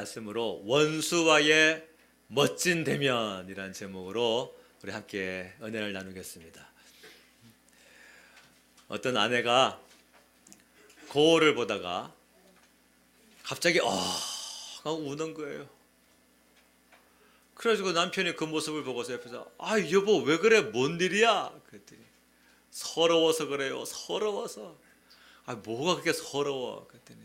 말씀으로 원수와의 멋진 대면이라는 제목으로 우리 함께 은혜를 나누겠습니다. 어떤 아내가 거울을 보다가 갑자기 우는 거예요. 그래가지고 남편이 그 모습을 보고서 옆에서 여보 왜 그래, 뭔 일이야? 그랬더니 서러워서 그래요. 서러워서. 뭐가 그렇게 서러워? 그랬더니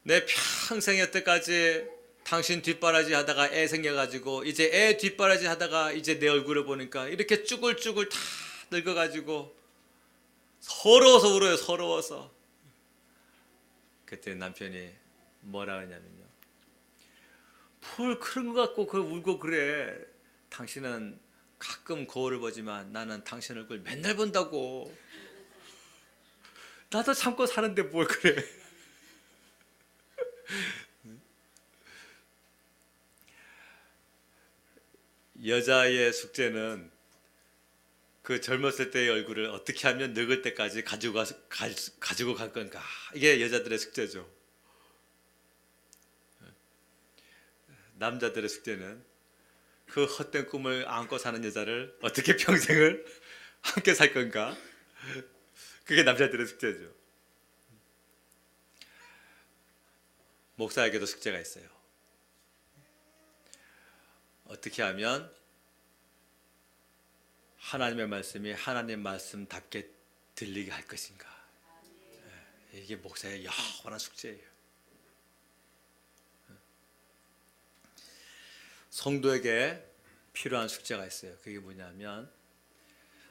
내 평생 여태까지 당신 뒷바라지 하다가 애 생겨가지고 이제 애 뒷바라지 하다가 이제 내 얼굴을 보니까 이렇게 쭈글쭈글 다 늙어가지고 서러워서 울어요. 서러워서. 그때 남편이 뭐라 하냐면요, 뭘 그런 거 갖고 울고 그래. 당신은 가끔 거울을 보지만 나는 당신 얼굴 맨날 본다고. 나도 참고 사는데 뭘 그래. 여자의 숙제는 그 젊었을 때의 얼굴을 어떻게 하면 늙을 때까지 가지고 갈 건가. 이게 여자들의 숙제죠. 남자들의 숙제는 그 헛된 꿈을 안고 사는 여자를 어떻게 평생을 함께 살 건가. 그게 남자들의 숙제죠. 목사에게도 숙제가 있어요. 어떻게 하면 하나님의 말씀이 하나님 말씀답게 들리게 할 것인가. 이게 목사의 영원한 숙제예요. 성도에게 필요한 숙제가 있어요. 그게 뭐냐면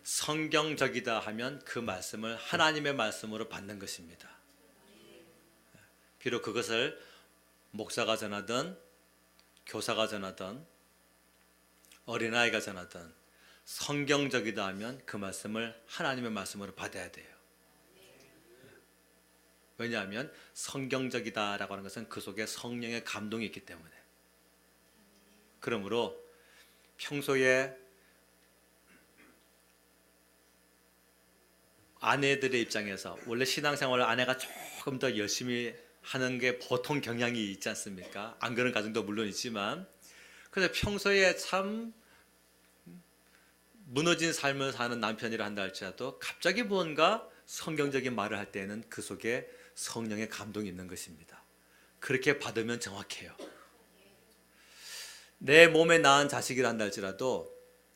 성경적이다 하면 그 말씀을 하나님의 말씀으로 받는 것입니다. 비록 그것을 목사가 전하든 교사가 전하든 어린아이가 전하든 성경적이다 하면 그 말씀을 하나님의 말씀으로 받아야 돼요. 왜냐하면 성경적이다라고 하는 것은 그 속에 성령의 감동이 있기 때문에. 그러므로 평소에 아내들의 입장에서 원래 신앙생활을 아내가 조금 더 열심히 하는 게 보통 경향이 있지 않습니까? 안 그런 가정도 물론 있지만, 그래서 평소에 참 무너진 삶을 사는 남편이라 한다 할지라도 갑자기 뭔가 성경적인 말을 할 때는 그 속에 성령의 감동이 있는 것입니다. 그렇게 받으면 정확해요. 내 몸에 낳은 자식이라 한다 할지라도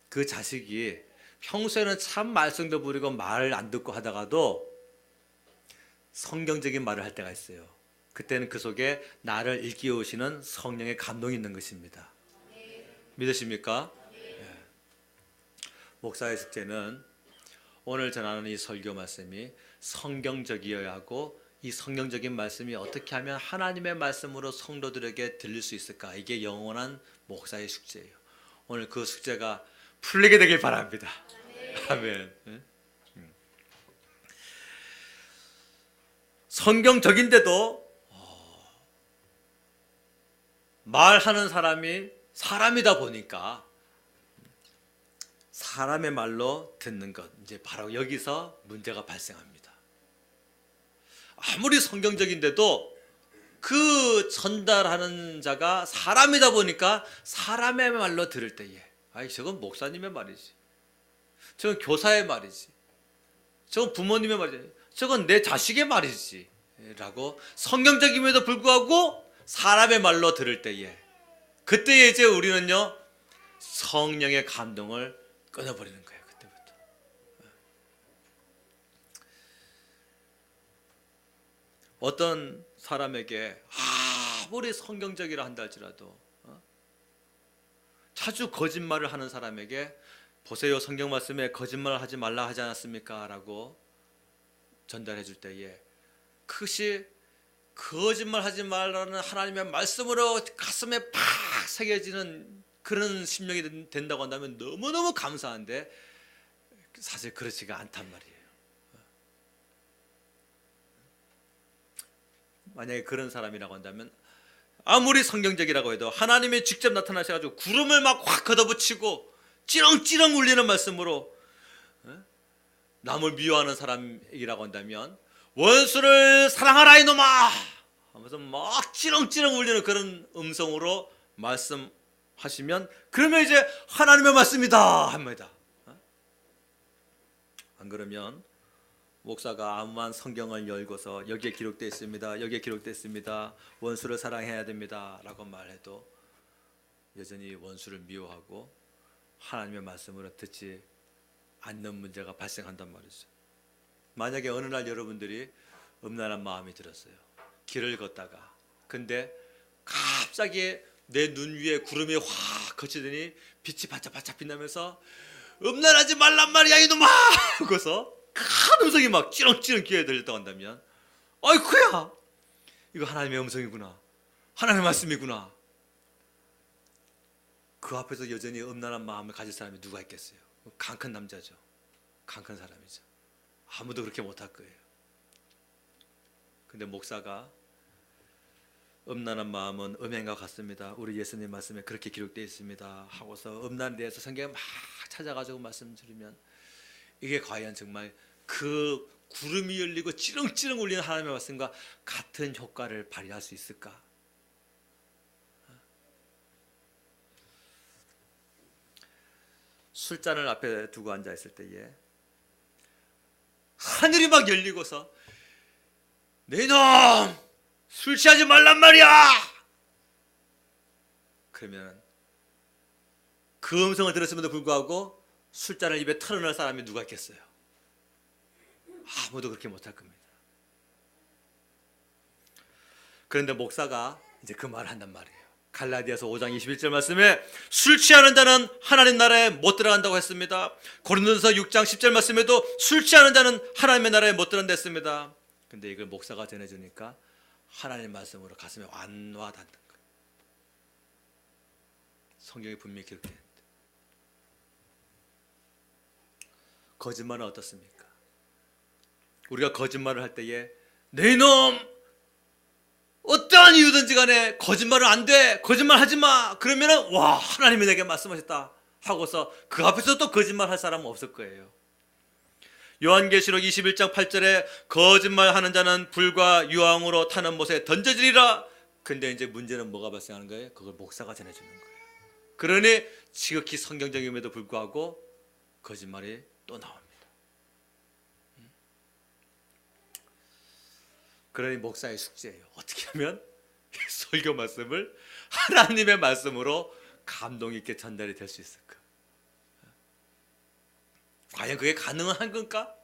그 자식이 평소에는 참 말썽도 부리고 말을 안 듣고 하다가도 성경적인 말을 할 때가 있어요. 그때는 그 속에 나를 일깨우시는 성령의 감동이 있는 것입니다. 믿으십니까? 네. 목사의 숙제는 오늘 전하는 이 설교 말씀이 성경적이어야 하고, 이 성경적인 말씀이 어떻게 하면 하나님의 말씀으로 성도들에게 들릴 수 있을까. 이게 영원한 목사의 숙제예요. 오늘 그 숙제가 풀리게 되길 바랍니다. 아멘. 성경적인데도 말하는 사람이 사람이다 보니까 사람의 말로 듣는 것, 이제 바로 여기서 문제가 발생합니다. 아무리 성경적인데도 그 전달하는 자가 사람이다 보니까 사람의 말로 들을 때에 저건 목사님의 말이지, 저건 교사의 말이지, 저건 부모님의 말이지, 저건 내 자식의 말이지 라고 성경적임에도 불구하고 사람의 말로 들을 때에, 그때에 이제 우리는요 성령의 감동을 끊어버리는 거예요. 그때부터. 어떤 사람에게 아무리 성경적이라 한다 할지라도 자주 거짓말을 하는 사람에게 보세요, 성경 말씀에 거짓말을 하지 말라 하지 않았습니까? 라고 전달해 줄 때에 그것이 거짓말하지 말라는 하나님의 말씀으로 가슴에 팍 새겨지는 그런 심령이 된다고 한다면 너무너무 감사한데, 사실 그렇지가 않단 말이에요. 만약에 그런 사람이라고 한다면 아무리 성경적이라고 해도 하나님이 직접 나타나셔가지고 구름을 막 확 걷어붙이고 찌렁찌렁 울리는 말씀으로 남을 미워하는 사람이라고 한다면 원수를 사랑하라 이놈아 하면서 막 찌렁찌렁 울리는 그런 음성으로 말씀하시면 그러면 이제 하나님의 말씀이다 합니다. 안 그러면 목사가 아무만 성경을 열고서 여기에 기록되어 있습니다. 여기에 기록되어 있습니다. 원수를 사랑해야 됩니다. 라고 말해도 여전히 원수를 미워하고 하나님의 말씀으로 듣지 않는 문제가 발생한단 말이죠. 만약에 어느 날 여러분들이 음란한 마음이 들었어요. 길을 걷다가 근데 갑자기 내 눈 위에 구름이 확 거치더니 빛이 반짝반짝 빛나면서 음란하지 말란 말이야 이놈아 하고서 큰 음성이 막 찌렁찌렁 귀에 들렸다고 한다면 아이쿠야 이거 하나님의 음성이구나, 하나님의 말씀이구나. 그 앞에서 여전히 음란한 마음을 가질 사람이 누가 있겠어요? 강 큰 남자죠. 강 큰 사람이죠. 아무도 그렇게 못할 거예요. 근데 목사가 음란한 마음은 음행과 같습니다. 우리 예수님 말씀에 그렇게 기록되어 있습니다. 하고서 음란에 대해서 성경에 막 찾아가지고 말씀드리면 이게 과연 정말 그 구름이 열리고 찌렁찌렁 울리는 하나님의 말씀과 같은 효과를 발휘할 수 있을까? 술잔을 앞에 두고 앉아 있을 때에 하늘이 막 열리고서 네 놈! 술 취하지 말란 말이야! 그러면 그 음성을 들었음에도 불구하고 술잔을 입에 털어넣을 사람이 누가 있겠어요? 아무도 그렇게 못할 겁니다. 그런데 목사가 이제 그 말을 한단 말이에요. 갈라디아서 5장 21절 말씀에 술 취하는 자는 하나님 나라에 못 들어간다고 했습니다. 고린도전서 6장 10절 말씀에도 술 취하는 자는 하나님의 나라에 못 들어간다 했습니다. 근데 이걸 목사가 전해주니까 하나님 말씀으로 가슴에 와닿는 거예요. 성경에 분명히 기록되어 있는데 거짓말은 어떻습니까? 우리가 거짓말을 할 때에 네 놈! 어떠한 이유든지 간에 거짓말은 안 돼! 거짓말 하지 마! 그러면은 와 하나님이 내게 말씀하셨다 하고서 그 앞에서 또 거짓말 할 사람은 없을 거예요. 요한계시록 21장 8절에 거짓말하는 자는 불과 유황으로 타는 못에 던져지리라. 근데 이제 문제는 뭐가 발생하는 거예요? 그걸 목사가 전해주는 거예요. 그러니 지극히 성경적임에도 불구하고 거짓말이 또 나옵니다. 그러니 목사의 숙제예요. 어떻게 하면 설교 말씀을 하나님의 말씀으로 감동 있게 전달이 될 수 있을까? 과연 그게 가능한 건가?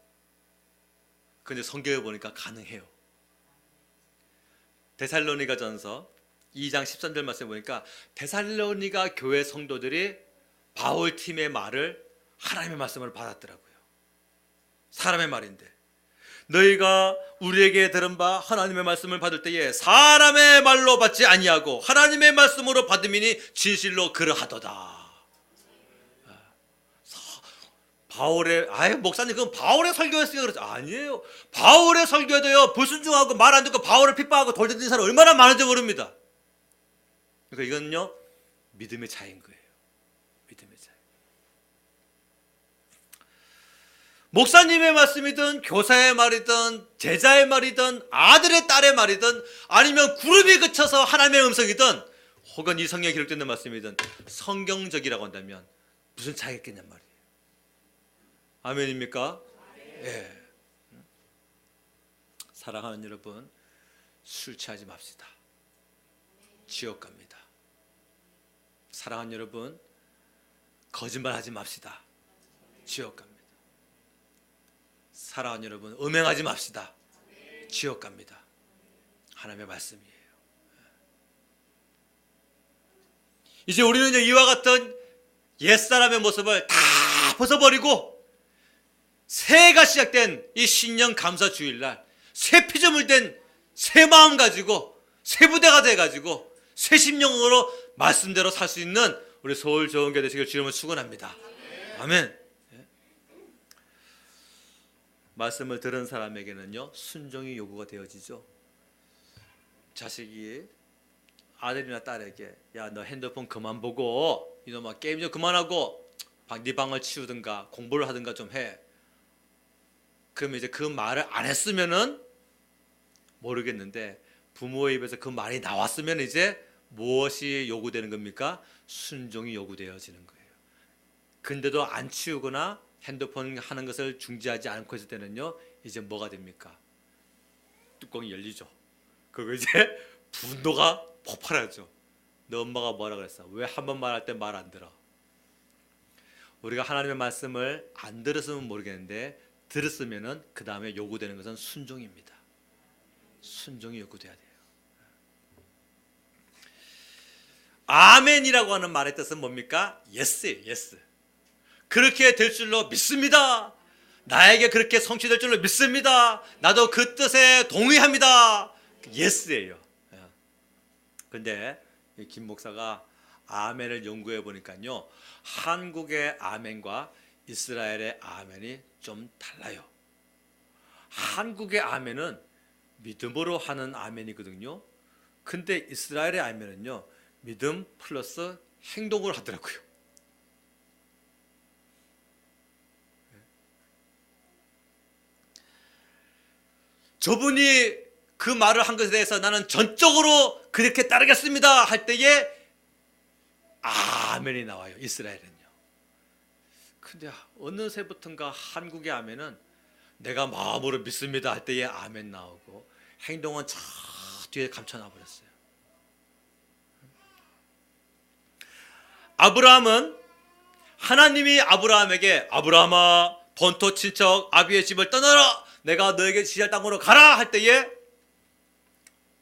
근데 성경에 보니까 가능해요. 데살로니가 전서 2장 13절 말씀에 보니까 데살로니가 교회 성도들이 바울 팀의 말을 하나님의 말씀으로 받았더라고요. 사람의 말인데 너희가 우리에게 들은 바 하나님의 말씀을 받을 때에 사람의 말로 받지 아니하고 하나님의 말씀으로 받음이니 진실로 그러하도다. 바울의 목사님 그건 바울의 설교였으니까 그렇죠. 아니에요. 바울의 설교도요 불순종하고 말 안 듣고 바울을 핍박하고 돌 던진 사람 얼마나 많은지 모릅니다. 그러니까 이건요 믿음의 차이인 거예요. 믿음의 차이. 목사님의 말씀이든 교사의 말이든 제자의 말이든 아들의 딸의 말이든 아니면 구름이 그쳐서 하나님의 음성이든 혹은 이 성경에 기록된 말씀이든 성경적이라고 한다면 무슨 차이가 있겠냔 말이에요. 아멘입니까? 예. 사랑하는 여러분, 술 취하지 맙시다. 지옥 갑니다. 사랑하는 여러분, 거짓말하지 맙시다. 지옥 갑니다. 사랑하는 여러분, 음행하지 맙시다. 지옥 갑니다. 하나님의 말씀이에요. 이제 우리는 이와 같은 옛사람의 모습을 다 벗어버리고 새해가 시작된 이 신년 감사 주일날 새 피조물 된 새 마음 가지고 새 부대가 돼가지고 새 심령으로 말씀대로 살 수 있는 우리 서울 좋은교회 되시길 주님을 축원합니다. 아멘. 말씀을 들은 사람에게는요 순종이 요구가 되어지죠. 자식이 아들이나 딸에게 야 너 핸드폰 그만 보고 이놈아 게임 좀 그만하고 네 방을 치우든가 공부를 하든가 좀 해. 그러면 이제 그 말을 안 했으면은 모르겠는데 부모의 입에서 그 말이 나왔으면 이제 무엇이 요구되는 겁니까? 순종이 요구되어지는 거예요. 근데도 안 치우거나 핸드폰 하는 것을 중지하지 않고 있을 때는요, 이제 뭐가 됩니까? 뚜껑이 열리죠. 그리고 이제 분노가 폭발하죠. 너 엄마가 뭐라 그랬어? 왜 한 번 말할 때 말 안 들어? 우리가 하나님의 말씀을 안 들었으면 모르겠는데 들었으면은 그 다음에 요구되는 것은 순종입니다. 순종이 요구돼야 돼요. 아멘이라고 하는 말의 뜻은 뭡니까? 예스예요. 예스. 그렇게 될 줄로 믿습니다. 나에게 그렇게 성취될 줄로 믿습니다. 나도 그 뜻에 동의합니다. 예스예요. 근데 김 목사가 아멘을 연구해 보니까요, 한국의 아멘과 이스라엘의 아멘이 좀 달라요. 한국의 아멘은 믿음으로 하는 아멘이거든요. 근데 이스라엘의 아멘은요, 믿음 플러스 행동을 하더라고요. 저분이 그 말을 한 것에 대해서 나는 전적으로 그렇게 따르겠습니다 할 때에 아멘이 나와요. 이스라엘은요. 근데 어느새부턴가 한국의 아멘은 내가 마음으로 믿습니다 할 때에 아멘 나오고 행동은 저 뒤에 감춰놔 버렸어요. 아브라함은 하나님이 아브라함에게 아브라함아 본토 친척 아비의 집을 떠나라 내가 너에게 지시할 땅으로 가라 할 때에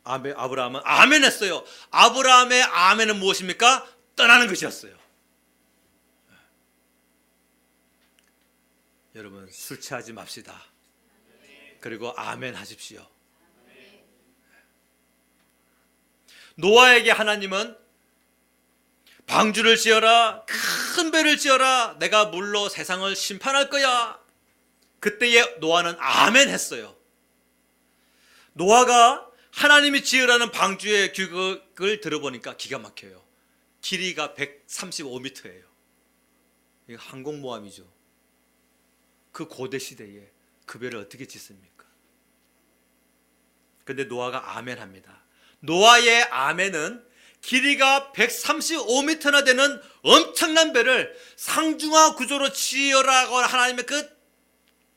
아브라함은 아멘 했어요. 아브라함의 아멘은 무엇입니까? 떠나는 것이었어요. 여러분 술 취하지 맙시다. 그리고 아멘 하십시오. 노아에게 하나님은 방주를 지어라, 큰 배를 지어라, 내가 물로 세상을 심판할 거야. 그때에 노아는 아멘 했어요. 노아가 하나님이 지으라는 방주의 규격을 들어보니까 기가 막혀요. 길이가 135m예요. 이거 항공모함이죠. 그 고대 시대에 그 배를 어떻게 짓습니까? 근데 노아가 아멘 합니다. 노아의 아멘은 길이가 135m나 되는 엄청난 배를 상중하 구조로 지으라고 하나님의 그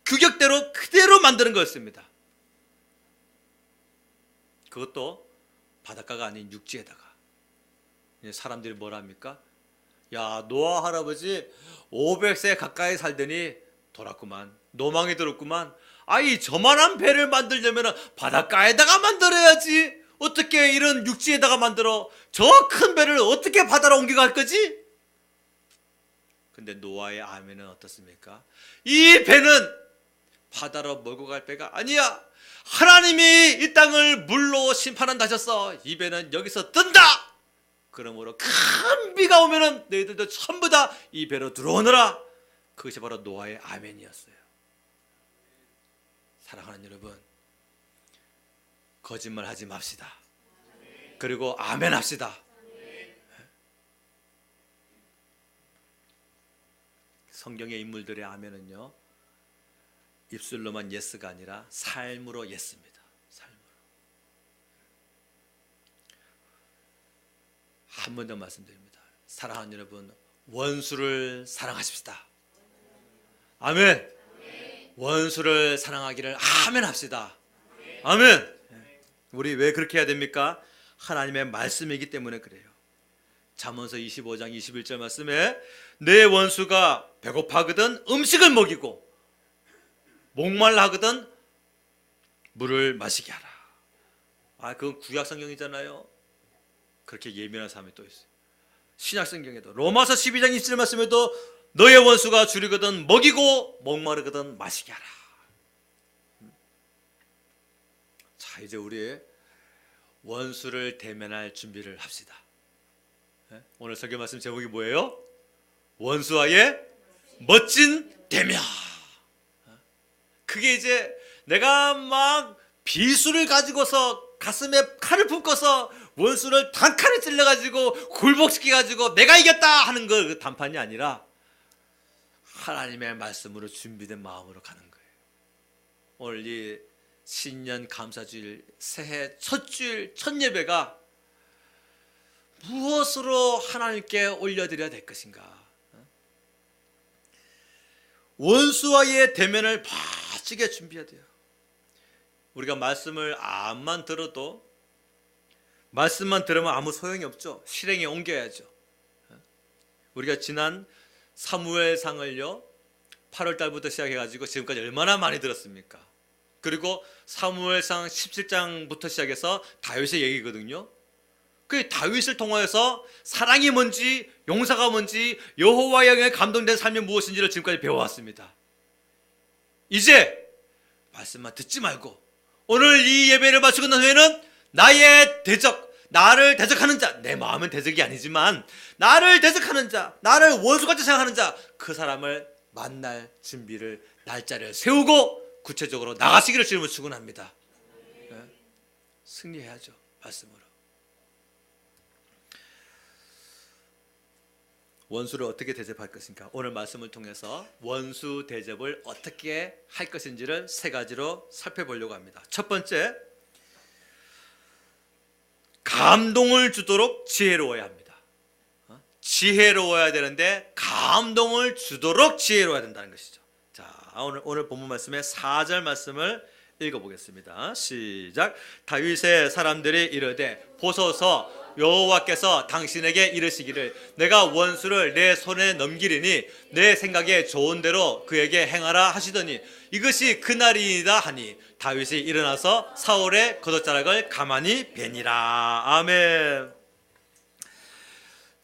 규격대로 그대로 만드는 거였습니다. 그것도 바닷가가 아닌 육지에다가. 사람들이 뭐라 합니까? 야, 노아 할아버지 500세 가까이 살더니 돌았구만. 노망이 들었구만. 아이, 저만한 배를 만들려면 바닷가에다가 만들어야지. 어떻게 이런 육지에다가 만들어? 저 큰 배를 어떻게 바다로 옮겨갈 거지? 근데 노아의 아멘은 어떻습니까? 이 배는 바다로 몰고 갈 배가 아니야. 하나님이 이 땅을 물로 심판한다 하셨어. 이 배는 여기서 뜬다. 그러므로 큰 비가 오면은 너희들도 전부 다 이 배로 들어오너라. 그것이 바로 노아의 아멘이었어요. 사랑하는 여러분, 거짓말 하지 맙시다. 그리고 아멘 합시다. 성경의 인물들의 아멘은요, 입술로만 예스가 아니라 삶으로 예스입니다. 삶으로. 한 번 더 말씀드립니다. 사랑하는 여러분, 원수를 사랑하십시다. 아멘. 원수를 사랑하기를 아멘 합시다. 아멘. 우리 왜 그렇게 해야 됩니까? 하나님의 말씀이기 때문에 그래요. 잠언서 25장 21절 말씀에 내 원수가 배고파거든 음식을 먹이고 목말라 하거든 물을 마시게 하라. 그건 구약 성경이잖아요. 그렇게 예민한 사람이 또 있어요. 신약 성경에도 로마서 12장 27절 말씀에도 너의 원수가 줄이거든 먹이고 목마르거든 마시게 하라. 자, 이제 우리 원수를 대면할 준비를 합시다. 오늘 설교 말씀 제목이 뭐예요? 원수와의 멋진 대면. 그게 이제 내가 막 비수를 가지고서 가슴에 칼을 품고서 원수를 단칼에 찔러가지고 굴복시켜가지고 내가 이겼다 하는 그 단판이 아니라 하나님의 말씀으로 준비된 마음으로 가는 거예요. 오늘 이 신년 감사주일, 새해 첫 주일, 첫 예배가 무엇으로 하나님께 올려드려야 될 것인가? 원수와의 대면을 바치게 준비해야 돼요. 우리가 말씀을 암만 들어도, 말씀만 들으면 아무 소용이 없죠. 실행에 옮겨야죠. 우리가 지난 사무엘상을요 8월 달부터 시작해가지고 지금까지 얼마나 많이 들었습니까? 그리고 사무엘상 17장부터 시작해서 다윗의 얘기거든요. 그 다윗을 통하여서 사랑이 뭔지, 용서가 뭔지, 여호와의 영에 감동된 삶이 무엇인지를 지금까지 배워왔습니다. 이제 말씀만 듣지 말고 오늘 이 예배를 마치고 난 후에는 나의 대적, 나를 대적하는 자, 내 마음은 대적이 아니지만 나를 대적하는 자, 나를 원수같이 생각하는 자, 그 사람을 만날 준비를, 날짜를 세우고 구체적으로 나가시기를 주님을 축원합니다. 네? 승리해야죠. 말씀으로. 원수를 어떻게 대접할 것인가? 오늘 말씀을 통해서 원수 대접을 어떻게 할 것인지를 세 가지로 살펴보려고 합니다. 첫 번째, 감동을 주도록 지혜로워야 합니다. 지혜로워야 되는데 감동을 주도록 지혜로워야 된다는 것이죠. 자, 오늘 본문 말씀의 4절 말씀을 읽어보겠습니다. 시작. 다윗의 사람들이 이르되 보소서 여호와께서 당신에게 이르시기를 내가 원수를 내 손에 넘기리니 내 생각에 좋은 대로 그에게 행하라 하시더니 이것이 그날이다 하니 다윗이 일어나서 사울의 겉옷자락을 가만히 베니라. 아멘.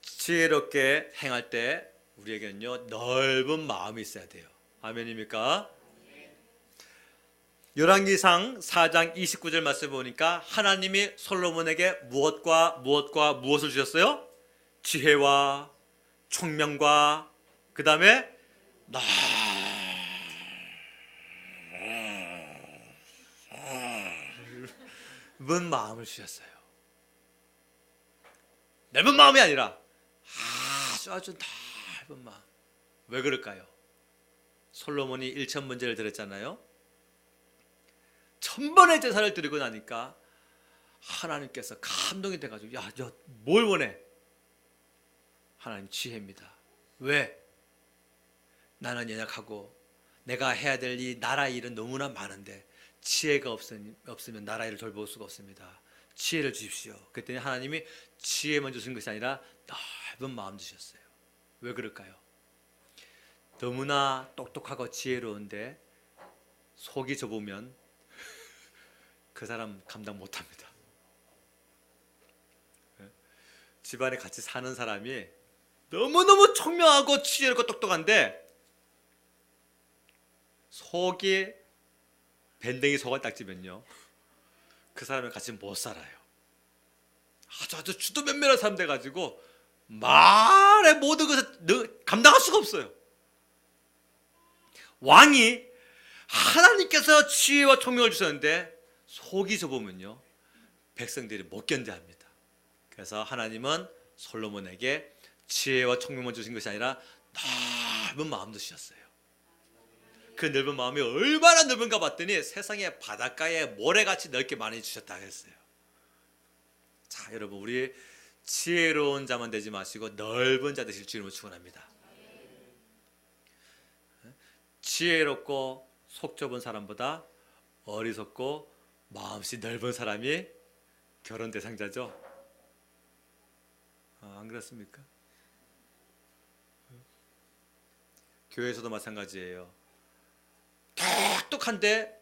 지혜롭게 행할 때 우리에게는요 넓은 마음이 있어야 돼요. 아멘입니까? 열왕기상 4장 29절 말씀 보니까 하나님이 솔로몬에게 무엇을 주셨어요? 지혜와 총명과 그 다음에 넓은 마음을 주셨어요. 넓은 마음이 아니라 아주 넓은 마음. 왜 그럴까요? 솔로몬이 1,000번제를 드렸잖아요. 1000번의 제사를 드리고 나니까 하나님께서 감동이 돼가지고 야, 너 뭘 원해? 하나님 지혜입니다. 왜? 나는 연약하고 내가 해야 될 이 나라 일은 너무나 많은데 지혜가 없으면 나라 일을 돌볼 수가 없습니다. 지혜를 주십시오. 그랬더니 하나님이 지혜만 주신 것이 아니라 넓은 마음 주셨어요. 왜 그럴까요? 너무나 똑똑하고 지혜로운데 속이 좁으면 그 사람 감당 못합니다. 집안에 같이 사는 사람이 너무너무 총명하고 지혜롭고 똑똑한데 속이 밴댕이 소갈딱지면요 그 사람을 같이 못 살아요. 아주 주도면밀한 사람 돼가지고 말의 모든 것을 감당할 수가 없어요. 왕이 하나님께서 지혜와 총명을 주셨는데 속이 좁으면요 백성들이 못 견뎌합니다. 그래서 하나님은 솔로몬에게 지혜와 총명만 주신 것이 아니라 넓은 마음도 주셨어요. 그 넓은 마음이 얼마나 넓은가 봤더니 세상의 바닷가에 모래같이 넓게 많이 주셨다 했어요. 자, 여러분 우리 지혜로운 자만 되지 마시고 넓은 자 되실 주님을 축원합니다. 지혜롭고 속 좁은 사람보다 어리석고 마음씨 넓은 사람이 결혼 대상자죠. 안 그렇습니까? 교회에서도 마찬가지예요. 똑똑한데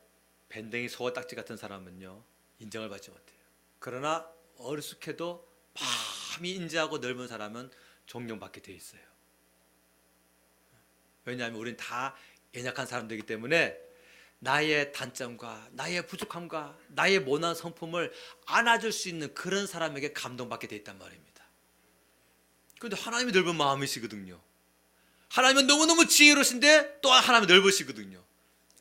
밴댕이 소갈딱지 같은 사람은요 인정을 받지 못해요. 그러나 어리숙해도 마음이 인자하고 넓은 사람은 존경받게 돼 있어요. 왜냐하면 우리는 다 연약한 사람들이기 때문에 나의 단점과 나의 부족함과 나의 모난 성품을 안아줄 수 있는 그런 사람에게 감동받게 돼 있단 말입니다. 그런데 하나님이 넓은 마음이시거든요. 하나님은 너무너무 지혜로우신데 또한 하나님이 넓으시거든요.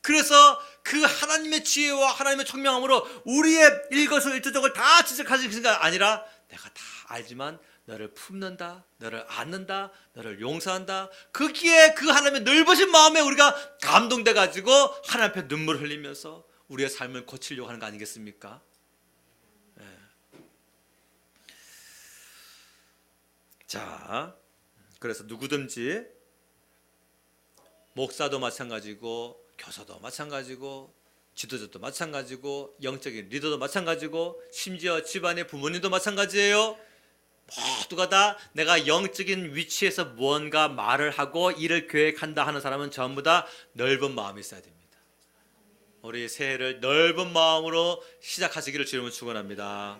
그래서 그 하나님의 지혜와 하나님의 총명함으로 우리의 일거수일투족을 다 지적하시는 것이 아니라 내가 다 알지만 너를 품는다, 너를 안는다, 너를 용서한다. 거기에 그 하나님의 넓으신 마음에 우리가 감동돼가지고 하나님 앞에 눈물을 흘리면서 우리의 삶을 고치려고 하는 거 아니겠습니까? 예. 자, 그래서 누구든지 목사도 마찬가지고 교사도 마찬가지고 지도자도 마찬가지고 영적인 리더도 마찬가지고 심지어 집안의 부모님도 마찬가지예요. 모두가 다 내가 영적인 위치에서 무언가 말을 하고 일을 계획한다 하는 사람은 전부 다 넓은 마음이 있어야 됩니다. 우리 새해를 넓은 마음으로 시작하시기를 주님은 축원합니다.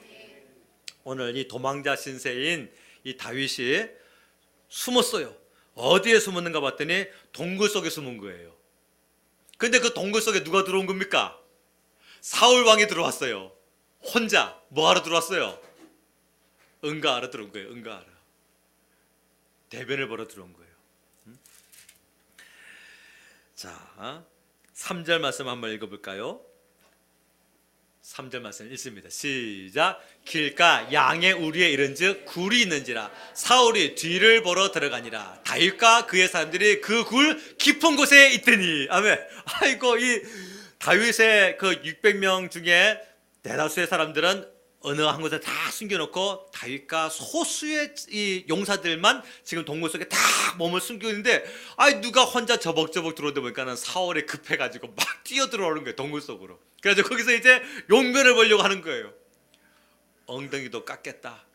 오늘 이 도망자 신세인 이 다윗이 숨었어요. 어디에 숨었는가 봤더니 동굴 속에 숨은 거예요. 근데 그 동굴 속에 누가 들어온 겁니까? 사울 왕이 들어왔어요. 혼자 뭐하러 들어왔어요? 응가하러 들어온 거예요. 응가하러. 대변을 보러 들어온 거예요. 자, 3절 말씀 한번 읽어볼까요? 3절 말씀 읽습니다. 시작. 길가 양의 우리에 이른즉 굴이 있는지라 사울이 뒤를 보러 들어가니라. 다윗과 그의 사람들이 그 굴 깊은 곳에 있더니. 아멘. 아이고, 이 다윗의 그 600명 중에 대다수의 사람들은 어느 한 곳에 다 숨겨놓고 다윗과 소수의 이 용사들만 지금 동굴 속에 다 몸을 숨기고 있는데, 아이 누가 혼자 저벅저벅 들어오다 보니까는 사울이 급해가지고 막 뛰어 들어오는 거예요. 동굴 속으로. 그래서 거기서 이제 용변을 보려고 하는 거예요. 엉덩이도 깎겠다,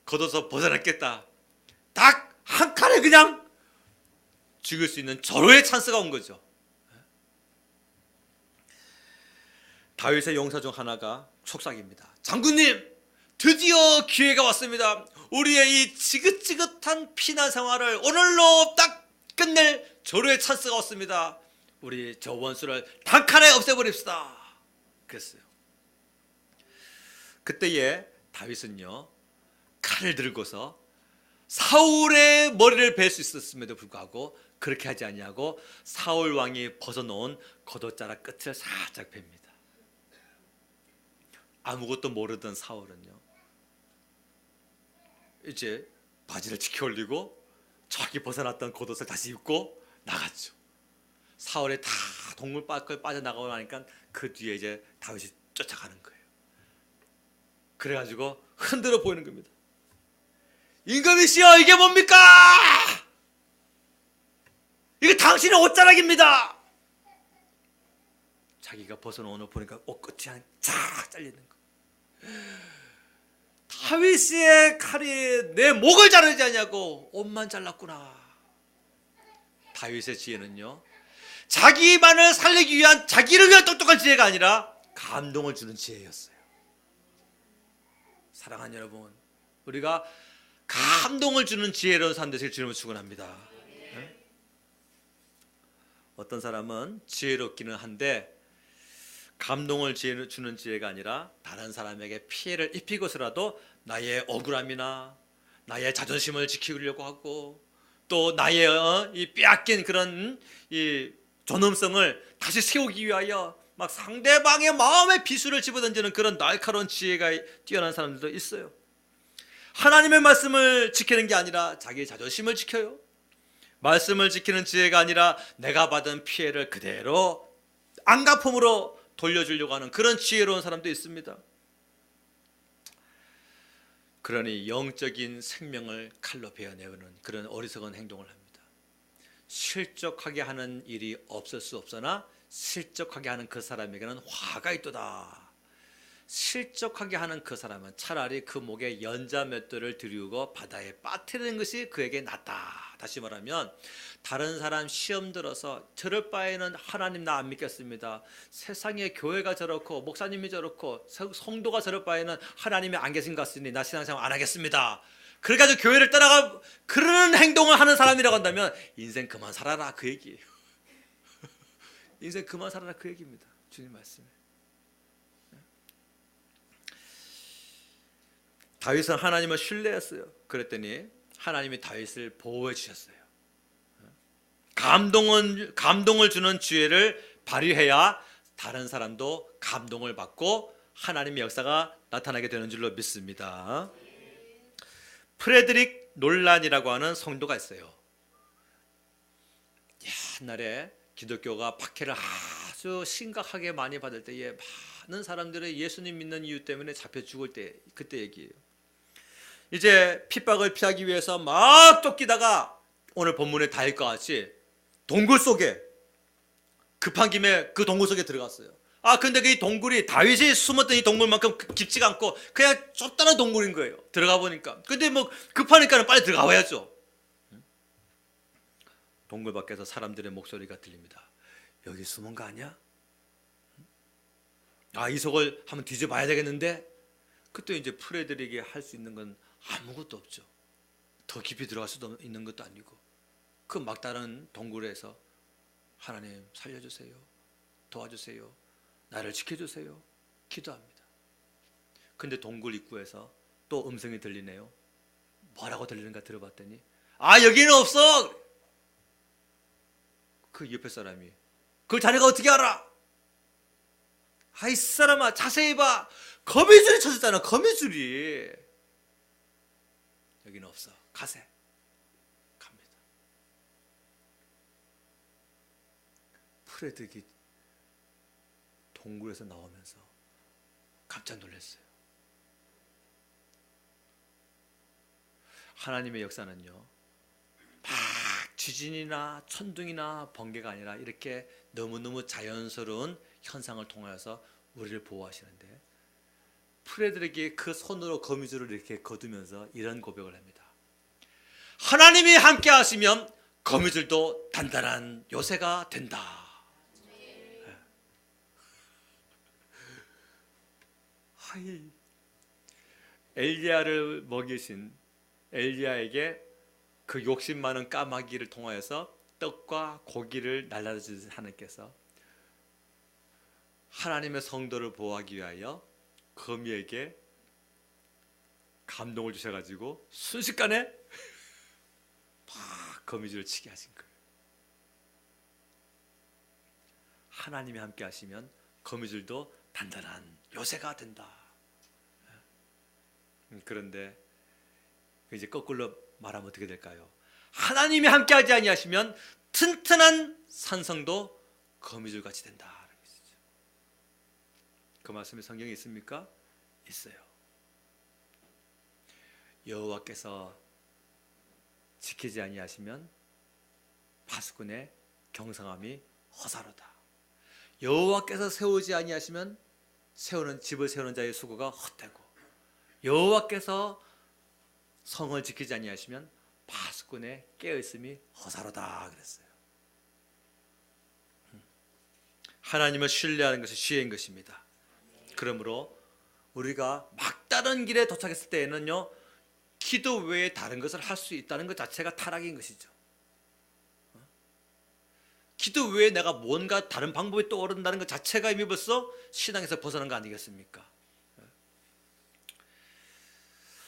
걷어서 벗어났겠다. 딱 한 칸에 그냥 죽일 수 있는 절호의 찬스가 온 거죠. 다윗의 용사 중 하나가 속삭입니다. 장군님, 드디어 기회가 왔습니다. 우리의 이 지긋지긋한 피난 생활을 오늘로 딱 끝낼 절호의 찬스가 왔습니다. 우리 저 원수를 단칼에 없애버립시다. 그랬어요. 그때에 다윗은요, 칼을 들고서 사울의 머리를 벨 수 있었음에도 불구하고 그렇게 하지 아니하고 사울 왕이 벗어놓은 겉옷자락 끝을 살짝 팹니다. 아무것도 모르던 사울은요, 이제 바지를 지켜 올리고 저기 벗어났던 겉옷을 다시 입고 나갔죠. 사울이 다 동물 밖을 빠져나가고 나니까 그 뒤에 이제 다윗이 쫓아가는 거예요. 그래가지고 흔들어 보이는 겁니다. 임금이시여, 이게 뭡니까? 이게 당신의 옷자락입니다. 자기가 벗어놓은 옷 보니까 옷 끝이 한 쫙 잘리는 거. 다윗의 칼이 내 목을 자르지 않냐고 옷만 잘랐구나. 다윗의 지혜는요, 자기만을 살리기 위한, 자기를 위한 똑똑한 지혜가 아니라 감동을 주는 지혜였어요. 사랑하는 여러분, 우리가 감동을 주는 지혜로운 삶 되시길 주님을 축원합니다. 네? 어떤 사람은 지혜롭기는 한데 감동을 주는 지혜가 아니라 다른 사람에게 피해를 입히고서라도 나의 억울함이나 나의 자존심을 지키려고 하고 또 나의 이 빼앗긴 그런 이 존엄성을 다시 세우기 위하여 막 상대방의 마음에 비수를 집어던지는 그런 날카로운 지혜가 뛰어난 사람들도 있어요. 하나님의 말씀을 지키는 게 아니라 자기의 자존심을 지켜요. 말씀을 지키는 지혜가 아니라 내가 받은 피해를 그대로 안갚음으로 돌려주려고 하는 그런 지혜로운 사람도 있습니다. 그러니 영적인 생명을 칼로 베어내는 그런 어리석은 행동을 합니다. 실족하게 하는 일이 없을 수 없으나 실족하게 하는 그 사람에게는 화가 있도다. 실족하게 하는 그 사람은 차라리 그 목에 연자 맷돌을 들이우고 바다에 빠뜨리는 것이 그에게 낫다. 다시 말하면 다른 사람 시험 들어서 저럴 바에는 하나님 나 안 믿겠습니다. 세상에 교회가 저렇고 목사님이 저렇고 성도가 저럴 바에는 하나님이 안 계신 것 같으니 나 신앙생활 안 하겠습니다. 그래가지고 교회를 따라가 그런 행동을 하는 사람이라고 한다면 인생 그만 살아라, 그 얘기예요. 인생 그만 살아라, 그 얘기입니다. 주님 말씀에. 다윗은 하나님을 신뢰했어요. 그랬더니 하나님이 다윗을 보호해 주셨어요. 감동을 주는 지혜를 발휘해야 다른 사람도 감동을 받고 하나님의 역사가 나타나게 되는 줄로 믿습니다. 프레드릭 놀란이라고 하는 성도가 있어요. 옛날에 기독교가 박해를 아주 심각하게 많이 받을 때에 많은 사람들이 예수님 믿는 이유 때문에 잡혀 죽을 때, 그때 얘기예요. 이제 핍박을 피하기 위해서 막 쫓기다가 오늘 본문에 다일 것 같이 동굴 속에, 급한 김에 그 동굴 속에 들어갔어요. 근데 그 동굴이 다윗이 숨었던 이 동굴만큼 깊지가 않고 그냥 좁다란 동굴인 거예요. 들어가 보니까. 근데 뭐 급하니까 빨리 들어가 봐야죠. 동굴 밖에서 사람들의 목소리가 들립니다. 여기 숨은 거 아니야? 이 속을 한번 뒤져봐야 되겠는데? 그때 이제 프레드릭이 할 수 있는 건 아무것도 없죠. 더 깊이 들어갈 수도 있는 것도 아니고 그 막다른 동굴에서 하나님 살려주세요, 도와주세요, 나를 지켜주세요 기도합니다. 근데 동굴 입구에서 또 음성이 들리네요. 뭐라고 들리는가 들어봤더니 여기는 없어. 그 옆에 사람이 그걸 자네가 어떻게 알아? 이 사람아 자세히 봐. 거미줄이 쳐졌잖아. 거미줄이. 여기는 없어. 가세. 갑니다. 프레드릭이 동굴에서 나오면서 깜짝 놀랐어요. 하나님의 역사는요, 막 지진이나 천둥이나 번개가 아니라 이렇게 너무너무 자연스러운 현상을 통하여서 우리를 보호하시는데, 프레드릭이 그 손으로 거미줄을 이렇게 거두면서 이런 고백을 합니다. 하나님이 함께 하시면 거미줄도 단단한 요새가 된다. 엘리야를 먹이신 엘리야에게 그 욕심 많은 까마귀를 통하여서 떡과 고기를 날라주신 하나님께서 하나님의 성도를 보호하기 위하여 거미에게 감동을 주셔가지고 순식간에 막 거미줄을 치게 하신 거예요. 하나님이 함께 하시면 거미줄도 단단한 요새가 된다. 그런데 이제 거꾸로 말하면 어떻게 될까요? 하나님이 함께하지 아니하시면 튼튼한 산성도 거미줄같이 된다. 그 말씀이 성경에 있습니까? 있어요. 여호와께서 지키지 아니하시면 파수꾼의 경성함이 허사로다. 여호와께서 세우지 아니하시면 집을 세우는 자의 수고가 헛되고, 여호와께서 성을 지키지 아니하시면 파수꾼의 깨어있음이 허사로다 그랬어요. 하나님을 신뢰하는 것이 지혜인 것입니다. 그러므로 우리가 막다른 길에 도착했을 때에는요, 기도 외에 다른 것을 할 수 있다는 것 자체가 타락인 것이죠. 기도 외에 내가 뭔가 다른 방법이 떠오른다는 것 자체가 이미 벌써 신앙에서 벗어난 거 아니겠습니까?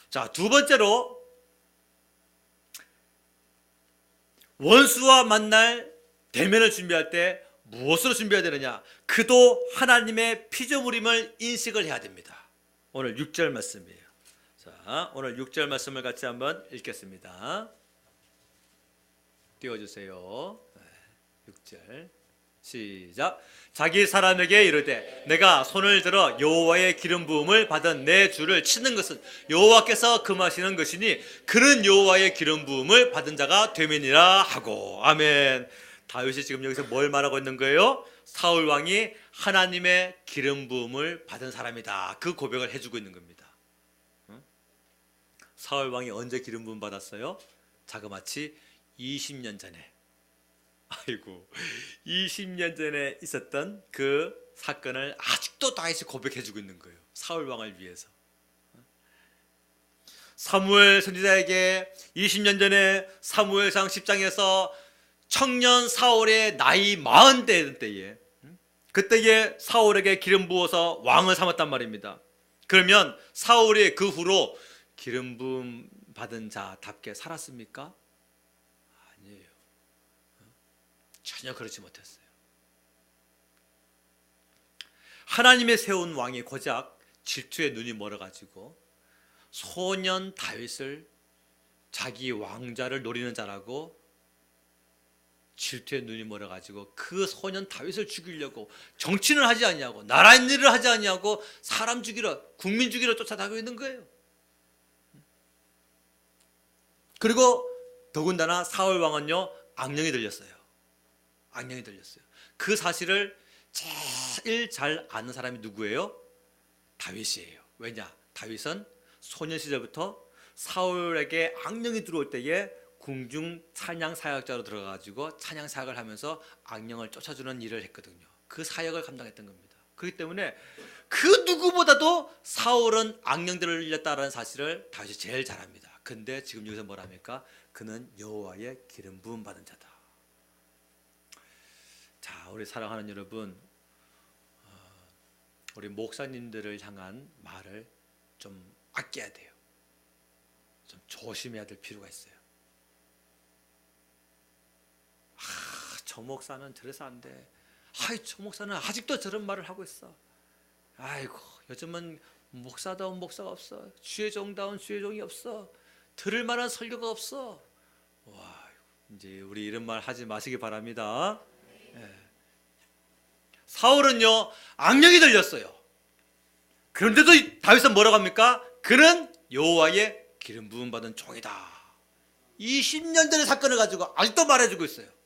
자, 두 번째로 원수와 만날 대면을 준비할 때 무엇으로 준비해야 되느냐? 그도 하나님의 피조물임을 인식을 해야 됩니다. 오늘 6절 말씀이에요. 자, 오늘 6절 말씀을 같이 한번 읽겠습니다. 띄워주세요. 6절 시작. 자기 사람에게 이르되 내가 손을 들어 여호와의 기름 부음을 받은 내 주를 치는 것은 여호와께서 금하시는 것이니 그는 여호와의 기름 부음을 받은 자가 되매니라 하고. 아멘. 다윗이 지금 여기서 뭘 말하고 있는 거예요? 사울 왕이 하나님의 기름 부음을 받은 사람이다. 그 고백을 해주고 있는 겁니다. 사울 왕이 언제 기름 부음 받았어요? 자그마치 20년 전에. 20년 전에 있었던 그 사건을 아직도 다윗이 고백해주고 있는 거예요. 사울 왕을 위해서. 사무엘 선지자에게 20년 전에 사무엘상 10장에서 청년 사울의 나이 40대 되던 때에, 그때에 사울에게 기름 부어서 왕을 삼았단 말입니다. 그러면 사울이 그 후로 기름 부음 받은 자답게 살았습니까? 아니에요. 전혀 그렇지 못했어요. 하나님의 세운 왕이 고작 질투에 눈이 멀어가지고 소년 다윗을 자기 왕자를 노리는 자라고 질투에 눈이 멀어가지고 그 소년 다윗을 죽이려고 정치는 하지 않냐고, 나라 일을 하지 않냐고, 사람 죽이러, 국민 죽이러 쫓아다니고 있는 거예요. 그리고 더군다나 사울 왕은요, 악령이 들렸어요. 악령이 들렸어요. 그 사실을 제일 잘 아는 사람이 누구예요? 다윗이에요. 왜냐? 다윗은 소년 시절부터 사울에게 악령이 들어올 때에 궁중 찬양 사역자로 들어가가지고 찬양 사역을 하면서 악령을 쫓아주는 일을 했거든요. 그 사역을 감당했던 겁니다. 그렇기 때문에 그 누구보다도 사울은 악령들을 일렸다라는 사실을 다윗이 제일 잘 압니다. 근데 지금 여기서 뭐랍니까? 그는 여호와의 기름 부음 받은 자다. 자, 우리 사랑하는 여러분, 우리 목사님들을 향한 말을 좀 아껴야 돼요. 좀 조심해야 될 필요가 있어요. 저 목사는 저래서 안 돼. 저 목사는 아직도 저런 말을 하고 있어. 아이고, 요즘은 목사다운 목사가 없어. 주의 종다운 주의 종이 없어. 들을 만한 설교가 없어. 와, 이제 우리 이런 말 하지 마시기 바랍니다. 네. 사울은요, 악령이 들렸어요. 그런데도 다윗은 뭐라고 합니까? 그는 여호와의 기름 부음 받은 종이다. 20년 전의 사건을 가지고 아직도 말해주고 있어요.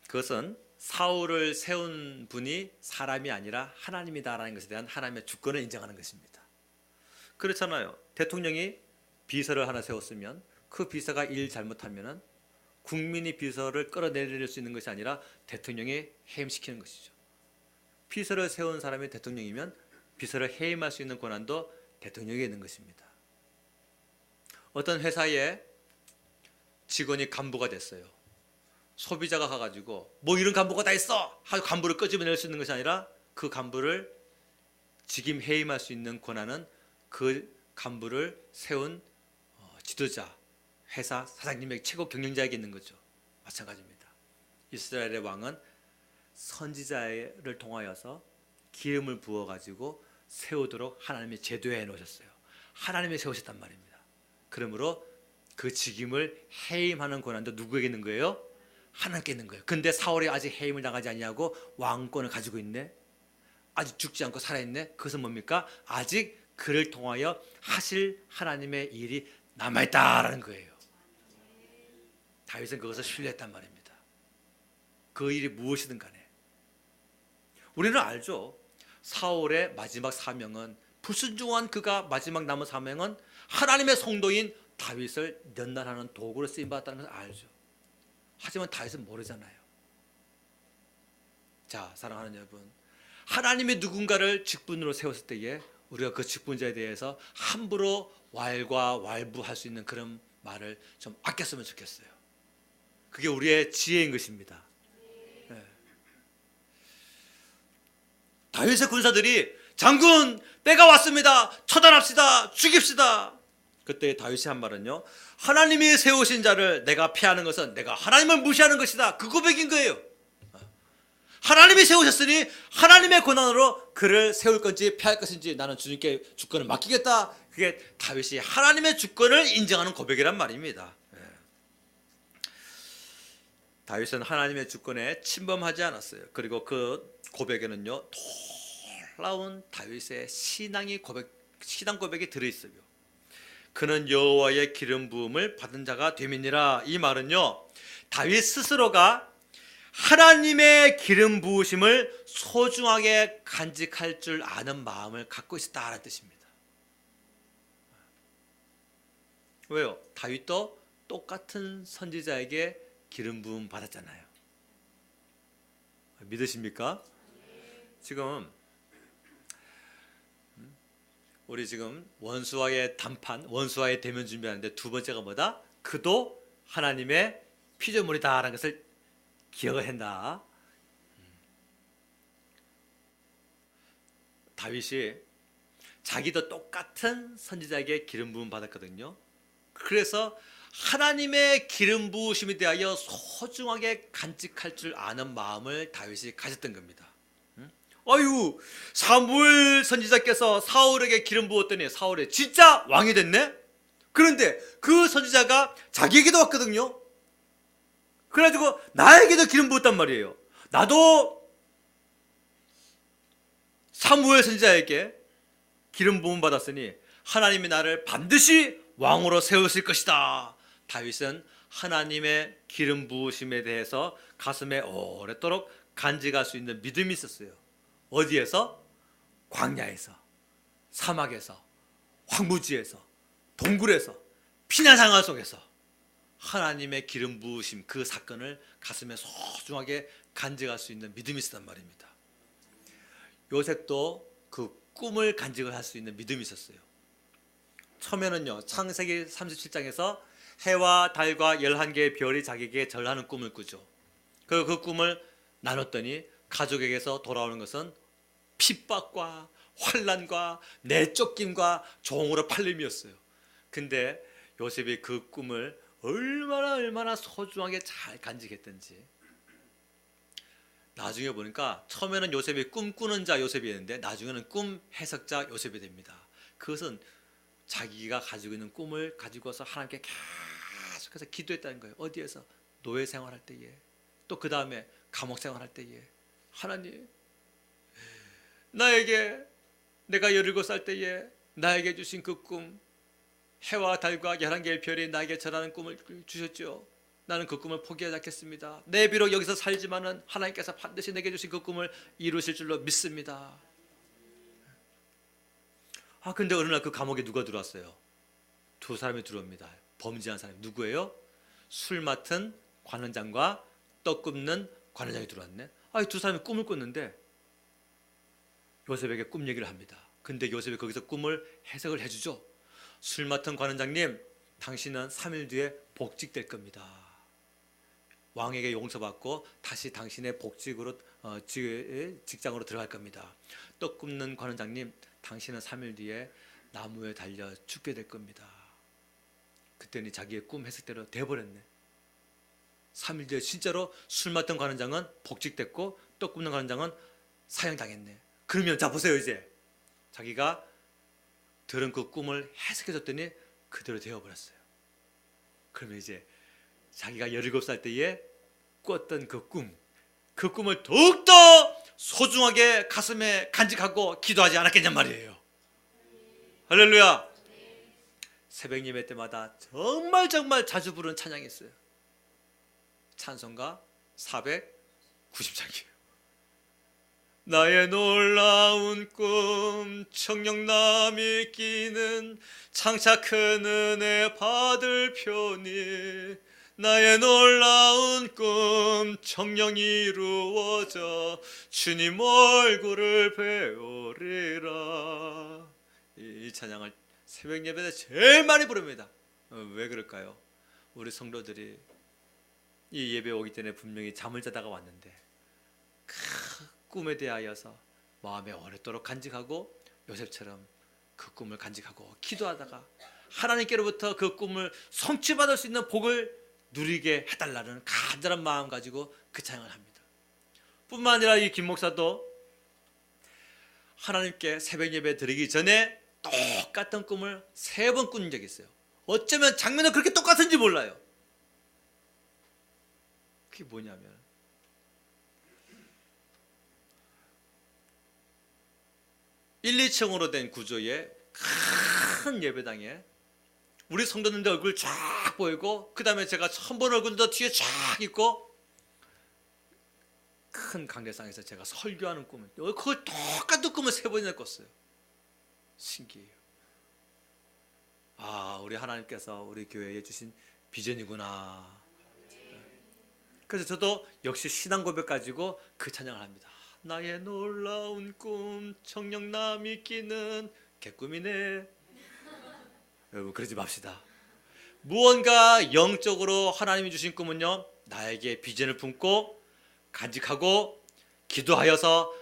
그것은 사울을 세운 분이 사람이 아니라 하나님이다라는 것에 대한 하나님의 주권을 인정하는 것입니다. 그렇잖아요. 대통령이 비서를 하나 세웠으면 그 비서가 일 잘못하면 국민이 비서를 끌어내릴 수 있는 것이 아니라 대통령이 해임시키는 것이죠. 비서를 세운 사람이 대통령이면 비서를 해임할 수 있는 권한도 대통령에게 있는 것입니다. 어떤 회사에 직원이 간부가 됐어요. 소비자가 가가지고 뭐 이런 간부가 다 있어 하고 간부를 끄집어낼 수 있는 것이 아니라 그 간부를 직임 해임할 수 있는 권한은 그 간부를 세운 지도자, 회사 사장님의 최고 경영자에게 있는 거죠. 마찬가지입니다. 이스라엘의 왕은 선지자를 통하여서 기름을 부어가지고 세우도록 하나님이 제도해 놓으셨어요. 하나님이 세우셨단 말입니다. 그러므로 그 직임을 해임하는 권한도 누구에게 있는 거예요? 하나님께 있는 거예요. 근데 사울이 아직 해임을 당하지 않냐고 왕권을 가지고 있네. 아직 죽지 않고 살아있네. 그것은 뭡니까? 아직 그를 통하여 하실 하나님의 일이 남아있다라는 거예요. 다윗은 그것을 신뢰했단 말입니다. 그 일이 무엇이든 간에. 우리는 알죠. 사울의 마지막 사명은, 불순종한 그가 마지막 남은 사명은 하나님의 성도인 다윗을 연단하는 도구로 쓰임받았다는 것을 알죠. 하지만 다윗은 모르잖아요. 자, 사랑하는 여러분, 하나님이 누군가를 직분으로 세웠을 때에 우리가 그 직분자에 대해서 함부로 왈가왈부할 수 있는 그런 말을 좀 아꼈으면 좋겠어요. 그게 우리의 지혜인 것입니다. 네. 다윗의 군사들이 장군, 때가 왔습니다. 처단합시다. 죽입시다. 그때 다윗이 한 말은요, 하나님이 세우신 자를 내가 피하는 것은 내가 하나님을 무시하는 것이다. 그 고백인 거예요. 하나님이 세우셨으니 하나님의 권한으로 그를 세울 건지 피할 것인지 나는 주님께 주권을 맡기겠다. 그게 다윗이 하나님의 주권을 인정하는 고백이란 말입니다. 다윗은 하나님의 주권에 침범하지 않았어요. 그리고 그 고백에는요, 놀라운 다윗의 신앙 고백이 들어있어요. 그는 여호와의 기름 부음을 받은 자가 됨이니라. 이 말은요, 다윗 스스로가 하나님의 기름 부으심을 소중하게 간직할 줄 아는 마음을 갖고 있었다는 뜻입니다. 왜요? 다윗도 똑같은 선지자에게 기름 부음 받았잖아요. 믿으십니까? 지금 우리 지금 원수와의 담판, 원수와의 대면 준비하는데 두 번째가 뭐다? 그도 하나님의 피조물이다라는 것을 기억을 한다. 다윗이 자기도 똑같은 선지자에게 기름 부음 받았거든요. 그래서 하나님의 기름 부으심에 대하여 소중하게 간직할 줄 아는 마음을 다윗이 가졌던 겁니다. 아유, 사무엘 선지자께서 사울에게 기름 부었더니 사울이 진짜 왕이 됐네? 그런데 그 선지자가 자기에게도 왔거든요. 그래가지고 나에게도 기름 부었단 말이에요. 나도 사무엘 선지자에게 기름 부음 받았으니 하나님이 나를 반드시 왕으로 세우실 것이다. 다윗은 하나님의 기름 부으심에 대해서 가슴에 오랫도록 간직할 수 있는 믿음이 있었어요. 어디에서? 광야에서, 사막에서, 황무지에서, 동굴에서, 피난 상황 속에서 하나님의 기름 부으심 그 사건을 가슴에 소중하게 간직할 수 있는 믿음이 있었단 말입니다. 요셉도 그 꿈을 간직을 할 수 있는 믿음이 있었어요. 처음에는요, 창세기 37장에서 해와 달과 11개의 별이 자기에게 절하는 꿈을 꾸죠. 그 꿈을 나눴더니 가족에게서 돌아오는 것은 핍박과 환난과 내쫓김과 종으로 팔림이었어요. 근데 요셉이 그 꿈을 얼마나 소중하게 잘 간직했던지, 나중에 보니까 처음에는 요셉이 꿈꾸는 자 요셉이었는데 나중에는 꿈 해석자 요셉이 됩니다. 그것은 자기가 가지고 있는 꿈을 가지고서 하나님께 계속해서 기도했다는 거예요. 어디에서? 노예 생활할 때에, 또 그 다음에 감옥 생활할 때에, 하나님 나에게, 내가 17살 때에 나에게 주신 그 꿈, 해와 달과 11개의 별이 나에게 절하는 꿈을 주셨죠. 나는 그 꿈을 포기하지 않겠습니다. 내 비록 여기서 살지만은 하나님께서 반드시 내게 주신 그 꿈을 이루실 줄로 믿습니다. 근데 어느 날 그 감옥에 누가 들어왔어요? 두 사람이 들어옵니다. 범죄한 사람이. 누구예요? 술 맡은 관원장과 떡 굽는 관원장이 들어왔네. 두 사람이 꿈을 꿨는데 요셉에게 꿈 얘기를 합니다. 근데 요셉이 거기서 꿈을 해석을 해주죠. 술 맡은 관원장님, 당신은 3일 뒤에 복직될 겁니다. 왕에게 용서받고 다시 당신의 복직으로 직장으로 들어갈 겁니다. 떡 굽는 관원장님, 당신은 3일 뒤에 나무에 달려 죽게 될 겁니다. 그때는 자기의 꿈 해석대로 돼버렸네. 3일 뒤에 진짜로 술 맡은 관원장은 복직됐고 떡 굽는 관원장은 사형당했네. 그러면 자 보세요, 이제 자기가 들은 그 꿈을 해석해줬더니 그대로 되어버렸어요. 그러면 이제 자기가 17살 때에 꿨던 그 꿈을 더욱더 소중하게 가슴에 간직하고 기도하지 않았겠냔 말이에요. 할렐루야. 새벽 예배 때마다 정말 자주 부르는 찬양이 있어요. 찬송가 490장이에요. 나의 놀라운 꿈, 청령남이 끼는 장차 큰 은혜 받을 편이, 나의 놀라운 꿈 청령 이루어져 주님 얼굴을 배우리라. 이 찬양을 새벽 예배 때 제일 많이 부릅니다. 왜 그럴까요? 우리 성도들이 이 예배 오기 전에 분명히 잠을 자다가 왔는데 꿈에 대하여서 마음에 오랫도록 간직하고 요셉처럼 그 꿈을 간직하고 기도하다가 하나님께로부터 그 꿈을 성취받을 수 있는 복을 누리게 해달라는 간절한 마음 가지고 그 찬양을 합니다. 뿐만 아니라 이 김 목사도 하나님께 새벽 예배 드리기 전에 똑같은 꿈을 3번 꾼 적이 있어요. 어쩌면 장면은 그렇게 똑같은지 몰라요. 그게 뭐냐면 일, 2층으로 된 구조의 큰 예배당에 우리 성도님들 얼굴 쫙 보이고, 그 다음에 제가 처음 본 얼굴도 뒤에 쫙 있고, 큰 강대상에서 제가 설교하는 꿈을, 그걸 똑같은 꿈을 3번이나 꿨어요. 신기해요. 우리 하나님께서 우리 교회에 주신 비전이구나. 그래서 저도 역시 신앙 고백 가지고 그 찬양을 합니다. 나의 놀라운 꿈, 청령남이 끼는 개꿈이네. 여러분, 그러지 맙시다. 무언가 영적으로 하나님이 주신 꿈은요, 나에게 비전을 품고 간직하고 기도하여서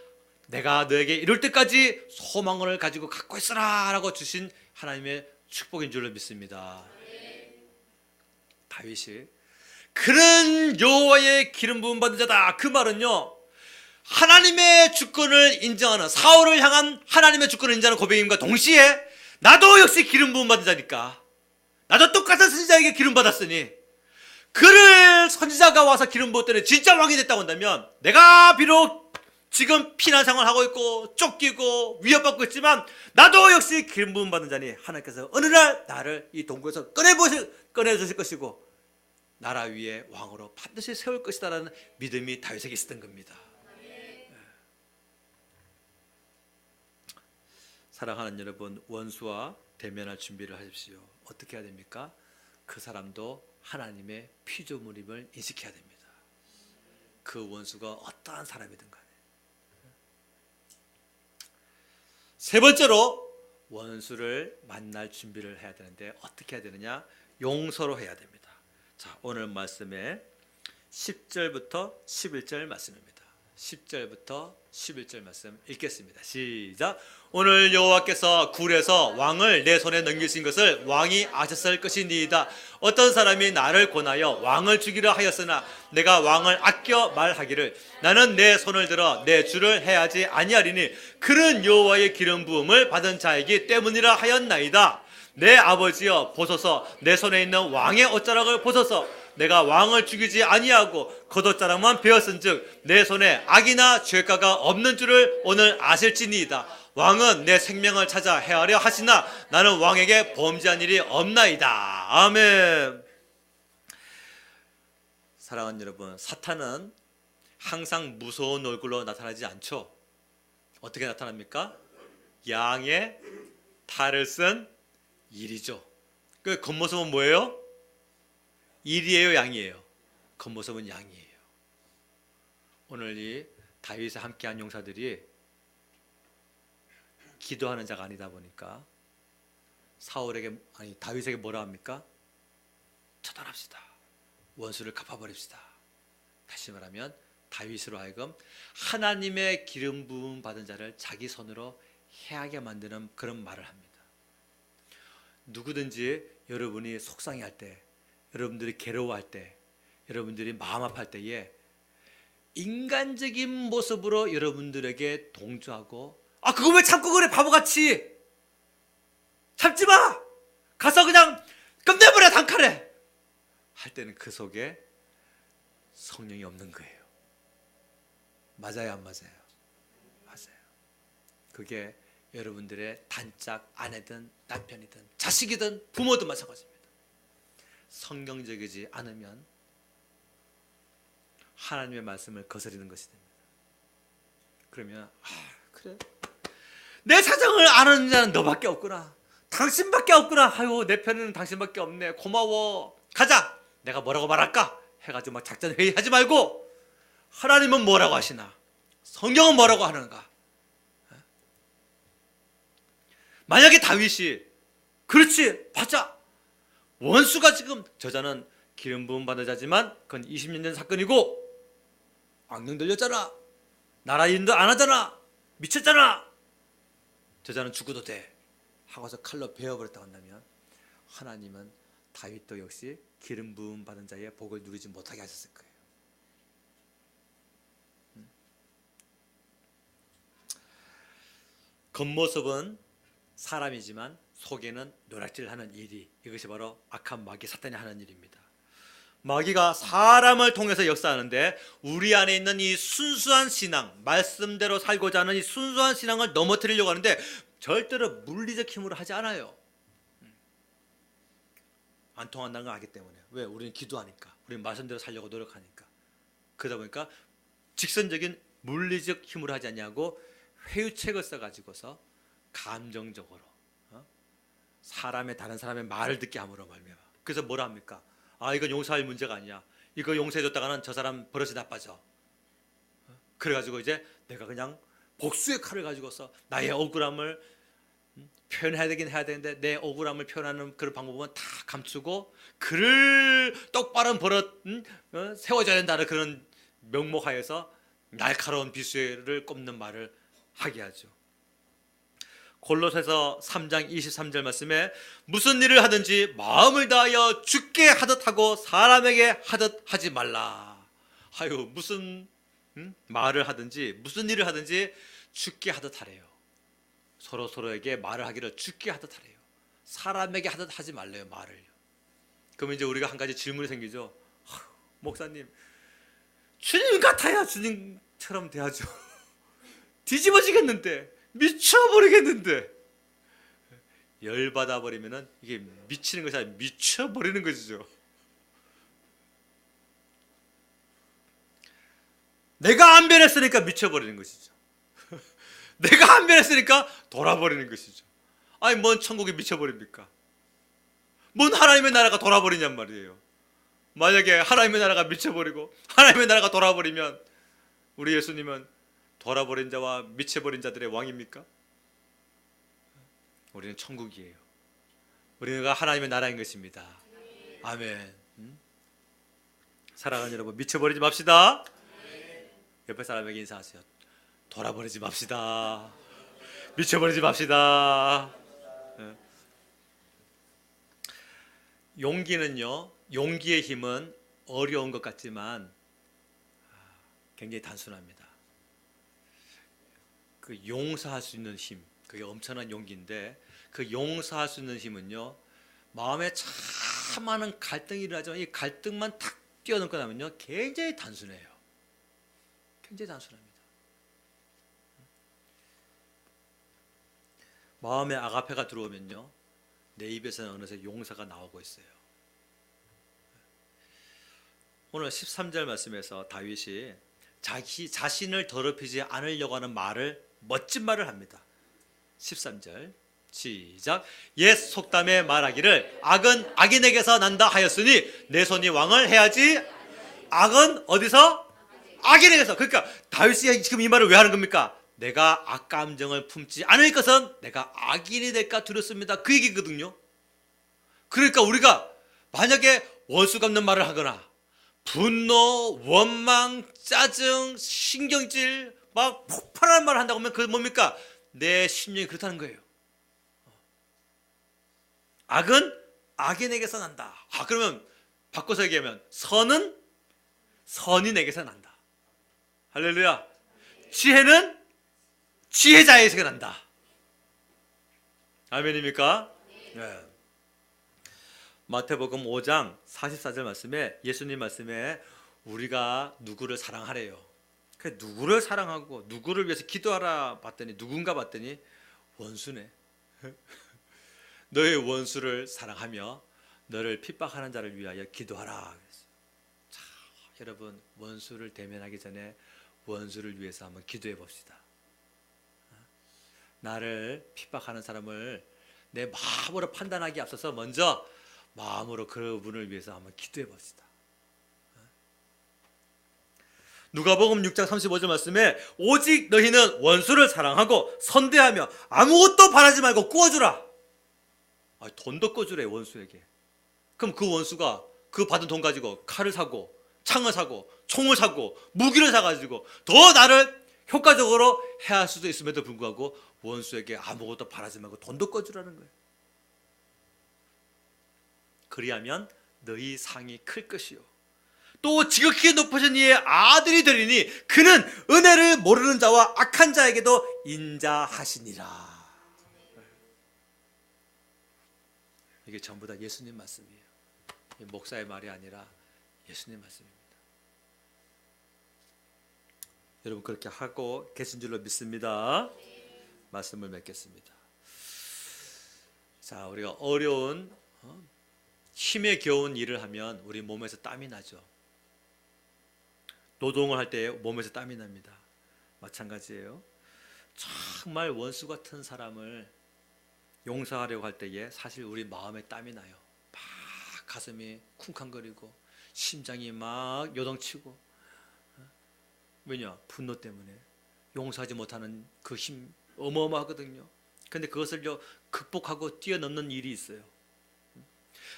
내가 너에게 이룰 때까지 소망을 가지고 갖고 있어라 라고 주신 하나님의 축복인 줄로 믿습니다. 다윗이 그는 여호와의 기름 부음 받은 자다, 그 말은요, 하나님의 주권을 인정하는, 사울을 향한 하나님의 주권을 인정하는 고백임과 동시에 나도 역시 기름 부음 받은 자니까 나도 똑같은 선지자에게 기름 받았으니 그를 선지자가 와서 기름 부었더니 진짜 왕이 됐다고 한다면 내가 비록 지금 피난 생활하고 있고 쫓기고 위협받고 있지만 나도 역시 기름 부음 받은 자니 하나님께서 어느 날 나를 이 동굴에서 꺼내주실 것이고 나라 위에 왕으로 반드시 세울 것이다라는 믿음이 다윗에게 있었던 겁니다. 사랑하는 여러분, 원수와 대면할 준비를 하십시오. 어떻게 해야 됩니까? 그 사람도 하나님의 피조물임을 인식해야 됩니다. 그 원수가 어떠한 사람이든 간에. 세 번째로 원수를 만날 준비를 해야 되는데 어떻게 해야 되느냐? 용서로 해야 됩니다. 자, 오늘 말씀에 10절부터 11절 말씀입니다. 10절부터 11절 말씀 읽겠습니다. 시작. 오늘 여호와께서 굴에서 왕을 내 손에 넘기신 것을 왕이 아셨을 것이니이다. 어떤 사람이 나를 권하여 왕을 죽이려 하였으나 내가 왕을 아껴 말하기를 나는 내 손을 들어 내 주를 해하지 아니하리니 그는 여호와의 기름 부음을 받은 자이기 때문이라 하였나이다. 내 아버지여 보소서, 내 손에 있는 왕의 옷자락을 보소서. 내가 왕을 죽이지 아니하고 겉옷자락만 베었은즉 내 손에 악이나 죄가가 없는 줄을 오늘 아실지니이다. 왕은 내 생명을 찾아 해하려 하시나 나는 왕에게 범죄한 일이 없나이다. 아멘. 사랑하는 여러분, 사탄은 항상 무서운 얼굴로 나타나지 않죠. 어떻게 나타납니까? 양의 탈을 쓴 일이죠. 그 겉모습은 뭐예요? 일이에요, 양이에요? 겉모습은 양이에요. 오늘 이 다윗에 함께한 용사들이 기도하는 자가 아니다 보니까 다윗에게 뭐라 합니까? 처단합시다. 원수를 갚아버립시다. 다시 말하면 다윗으로 하여금 하나님의 기름 부음 받은 자를 자기 손으로 해하게 만드는 그런 말을 합니다. 누구든지 여러분이 속상해할 때, 여러분들이 괴로워할 때, 여러분들이 마음 아파할 때에 인간적인 모습으로 여러분들에게 동조하고 그거 왜 참고 그래 바보같이 참지 마 가서 그냥 끝내버려 단칼에 할 때는 그 속에 성령이 없는 거예요. 맞아요, 안 맞아요? 맞아요. 그게 여러분들의 단짝 아내든 남편이든 자식이든 부모든 마찬가지입니다. 성경적이지 않으면 하나님의 말씀을 거스리는 것이 됩니다. 그러면 그래 내 사정을 아는 자는 너밖에 없구나, 당신밖에 없구나, 아유 내 편에는 당신밖에 없네, 고마워, 가자, 내가 뭐라고 말할까 해가지고 막 작전 회의하지 말고 하나님은 뭐라고 하시나, 성경은 뭐라고 하는가. 만약에 다윗이 그렇지 맞아, 원수가 지금 저자는 기름 부음 받은 자지만 그건 20년 전 사건이고 악령 들렸잖아, 나라 일도 안 하잖아, 미쳤잖아, 저자는 죽어도 돼 하고서 칼로 베어버렸다고 한다면 하나님은 다윗도 역시 기름 부음 받은 자의 복을 누리지 못하게 하셨을 거예요. 겉모습은 사람이지만 속에는 노략질하는 일이, 이것이 바로 악한 마귀 사탄이 하는 일입니다. 마귀가 사람을 통해서 역사하는데 우리 안에 있는 이 순수한 신앙, 말씀대로 살고자 하는 이 순수한 신앙을 넘어뜨리려고 하는데 절대로 물리적 힘으로 하지 않아요. 안 통한다는 걸 알기 때문에. 왜? 우리는 기도하니까, 우리는 말씀대로 살려고 노력하니까. 그러다 보니까 직선적인 물리적 힘으로 하지 않냐고 회유책을 써가지고서 감정적으로 다른 사람의 말을 듣게 함으로 말미암아. 그래서 뭐라 합니까? 이건 용서할 문제가 아니야, 이거 용서해줬다가는 저 사람 버릇이 나빠져. 그래가지고 이제 내가 그냥 복수의 칼을 가지고서 나의 억울함을 표현해야 되긴 해야 되는데 내 억울함을 표현하는 그런 방법은 다 감추고 그를 똑바른 버릇 세워줘야 된다는 그런 명목하에서 날카로운 비수를 꼽는 말을 하게 하죠. 골로새서 3장 23절 말씀에 무슨 일을 하든지 마음을 다하여 주께 하듯 하고 사람에게 하듯 하지 말라. 무슨 말을 하든지 무슨 일을 하든지 주께 하듯 하래요. 서로에게 말을 하기를 주께 하듯 하래요. 사람에게 하듯 하지 말래요, 말을요. 그러면 이제 우리가 한 가지 질문이 생기죠. 목사님, 주님 같아야 주님처럼 돼야죠. 뒤집어지겠는데, 미쳐버리겠는데. 열받아 버리면은 이게 미치는 것이 아니라 미쳐버리는 것이죠. 내가 안 변했으니까 미쳐버리는 것이죠. 내가 안 변했으니까 돌아버리는 것이죠. 아니, 뭔 천국이 미쳐버립니까? 뭔 하나님의 나라가 돌아버리냔 말이에요. 만약에 하나님의 나라가 미쳐버리고 하나님의 나라가 돌아버리면 우리 예수님은 돌아버린 자와 미쳐버린 자들의 왕입니까? 우리는 천국이에요. 우리가 하나님의 나라인 것입니다. 아멘. 사랑하는 여러분, 미쳐버리지 맙시다. 옆에 사람에게 인사하세요. 돌아버리지 맙시다. 미쳐버리지 맙시다. 용기는요, 용기의 힘은 어려운 것 같지만 굉장히 단순합니다. 그 용서할 수 있는 힘, 그게 엄청난 용기인데, 그 용서할 수 있는 힘은요, 마음에 참 많은 갈등이 일어나지만 이 갈등만 탁 뛰어넘고 나면요, 굉장히 단순해요. 굉장히 단순합니다. 마음에 아가페가 들어오면요, 내 입에서는 어느새 용서가 나오고 있어요. 오늘 13절 말씀에서 다윗이 자신을 더럽히지 않으려고 하는 말을, 멋진 말을 합니다. 13절 시작. 옛 속담에 말하기를 악은 악인에게서 난다 하였으니 내 손이 왕을 해야지. 악은 어디서? 악인에게서. 그러니까 다윗이 지금 이 말을 왜 하는 겁니까? 내가 악감정을 품지 않을 것은 내가 악인이 될까 두렵습니다. 그 얘기거든요. 그러니까 우리가 만약에 원수 갚는 말을 하거나 분노, 원망, 짜증, 신경질 막 폭발하는 말을 한다고 하면 그건 뭡니까? 내 심령이 그렇다는 거예요. 악은 악인에게서 난다. 그러면 바꿔서 얘기하면 선은 선인에게서 난다. 할렐루야. 지혜는 지혜자에게서 난다. 아멘입니까? 네. 마태복음 5장 44절 말씀에, 예수님 말씀에 우리가 누구를 사랑하래요. 그 누구를 사랑하고 누구를 위해서 기도하라 봤더니 누군가 봤더니 원수네. 너의 원수를 사랑하며 너를 핍박하는 자를 위하여 기도하라. 자, 여러분, 원수를 대면하기 전에 원수를 위해서 한번 기도해 봅시다. 나를 핍박하는 사람을 내 마음으로 판단하기 앞서서 먼저 마음으로 그분을 위해서 한번 기도해 봅시다. 누가복음 6장 35절 말씀에 오직 너희는 원수를 사랑하고 선대하며 아무것도 바라지 말고 꾸어주라. 돈도 꿔주래, 원수에게. 그럼 그 원수가 그 받은 돈 가지고 칼을 사고 창을 사고 총을 사고 무기를 사가지고 더 나를 효과적으로 해할 수도 있음에도 불구하고 원수에게 아무것도 바라지 말고 돈도 꿔주라는 거예요. 그리하면 너희 상이 클 것이요 또 지극히 높으신 이의 아들이 되리니 그는 은혜를 모르는 자와 악한 자에게도 인자하시니라. 이게 전부 다 예수님 말씀이에요. 목사의 말이 아니라 예수님 말씀입니다. 여러분 그렇게 하고 계신 줄로 믿습니다. 말씀을 맺겠습니다. 자, 우리가 어려운 힘에 겨운 일을 하면 우리 몸에서 땀이 나죠. 노동을 할 때 몸에서 땀이 납니다. 마찬가지예요. 정말 원수 같은 사람을 용서하려고 할 때에 사실 우리 마음에 땀이 나요. 막 가슴이 쿵쾅거리고 심장이 막 요동치고. 왜냐? 분노 때문에 용서하지 못하는 그 힘 어마어마하거든요. 근데 그것을 극복하고 뛰어넘는 일이 있어요.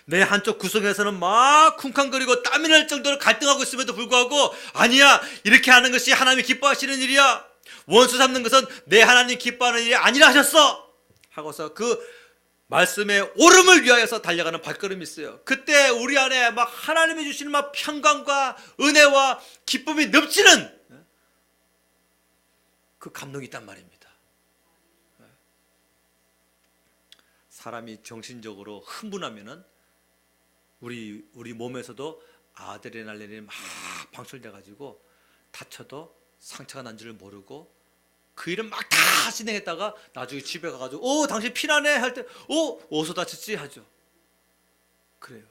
내 한쪽 구석에서는 막 쿵쾅거리고 땀이 날 정도로 갈등하고 있음에도 불구하고 아니야, 이렇게 하는 것이 하나님이 기뻐하시는 일이야, 원수 삼는 것은 내 하나님 기뻐하는 일이 아니라 하셨어 하고서 그 말씀의 오름을 위하여서 달려가는 발걸음이 있어요. 그때 우리 안에 막 하나님이 주시는 막 평강과 은혜와 기쁨이 넘치는 그 감동이 있단 말입니다. 사람이 정신적으로 흥분하면은 우리 몸에서도 아드레날린이 막 방출돼 가지고 다쳐도 상처가 난 줄 모르고 그 일을 막 다 진행했다가 나중에 집에 가가지고 당신 피나네 할 때 어디서 다쳤지 하죠. 그래요.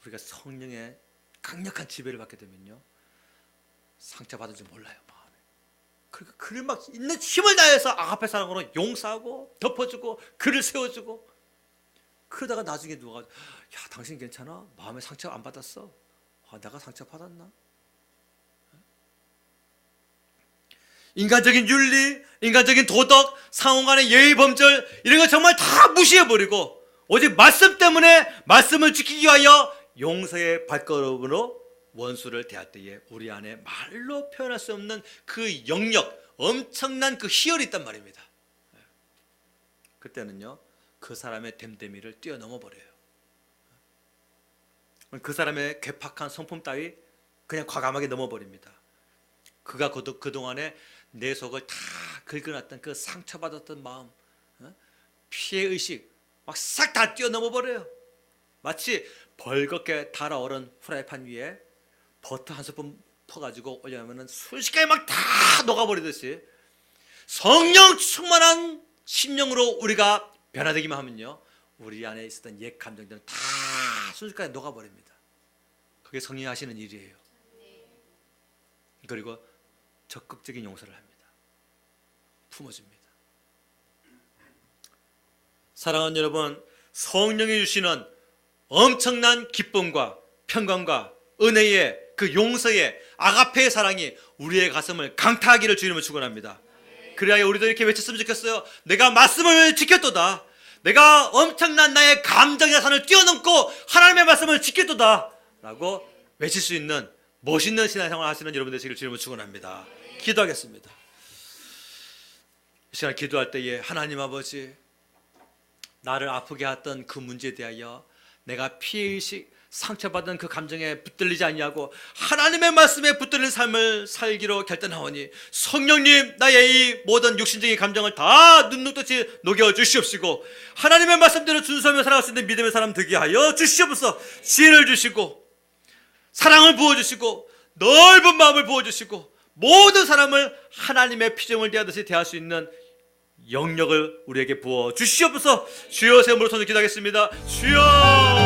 우리가 성령의 강력한 지배를 받게 되면요, 상처받은 줄 몰라요, 마음에. 그러니까 그를 막 있는 힘을 다해서 앞에 사람으로 용서하고 덮어주고 그를 세워주고, 그러다가 나중에 누가 야 당신 괜찮아? 마음에 상처 안 받았어? 내가 상처 받았나? 인간적인 윤리, 인간적인 도덕, 상호간의 예의 범절 이런 거 정말 다 무시해버리고 오직 말씀 때문에 말씀을 지키기 위하여 용서의 발걸음으로 원수를 대할 때에 우리 안에 말로 표현할 수 없는 그 영역, 엄청난 그 희열이 있단 말입니다. 그때는요, 그 사람의 됨됨이를 뛰어넘어 버려요. 그 사람의 괴팍한 성품 따위 그냥 과감하게 넘어버립니다. 그가 그동안에 내 속을 다 긁어놨던 그 상처받았던 마음, 피해의식 막 싹 다 뛰어넘어 버려요. 마치 벌겋게 달아오른 프라이팬 위에 버터 한 스푼 퍼가지고 올려놓으면 순식간에 막 다 녹아버리듯이 성령 충만한 심령으로 우리가 변화되기만 하면요, 우리 안에 있었던 옛 감정들은 다 순식간에 녹아버립니다. 그게 성령이 하시는 일이에요. 그리고 적극적인 용서를 합니다. 품어줍니다. 사랑하는 여러분, 성령이 주시는 엄청난 기쁨과 평강과 은혜의 그 용서의 아가페의 사랑이 우리의 가슴을 강타하기를 주님을 축원합니다. 그래야 우리도 이렇게 외쳤으면 좋겠어요. 내가 말씀을 지켰도다. 내가 엄청난 나의 감정의 산을 뛰어넘고 하나님의 말씀을 지켰도다 라고 외칠 수 있는 멋있는 신앙생활 하시는 여러분 되시기를 주님을 축원합니다. 기도하겠습니다. 이 시간 기도할 때에 하나님 아버지, 나를 아프게 했던 그 문제에 대하여 내가 피해의식, 상처받은 그 감정에 붙들리지 아니하고 하나님의 말씀에 붙들린 삶을 살기로 결단하오니 성령님, 나의 이 모든 육신적인 감정을 다 눈녹듯이 녹여주시옵시고 하나님의 말씀대로 준수하며 살아갈 수 있는 믿음의 사람 되게 하여 주시옵소서. 지혜를 주시고 사랑을 부어주시고 넓은 마음을 부어주시고 모든 사람을 하나님의 피조물 대하듯이 대할 수 있는 영역을 우리에게 부어 주시옵소서. 주여, 새 몸으로 손을 기도하겠습니다. 주여.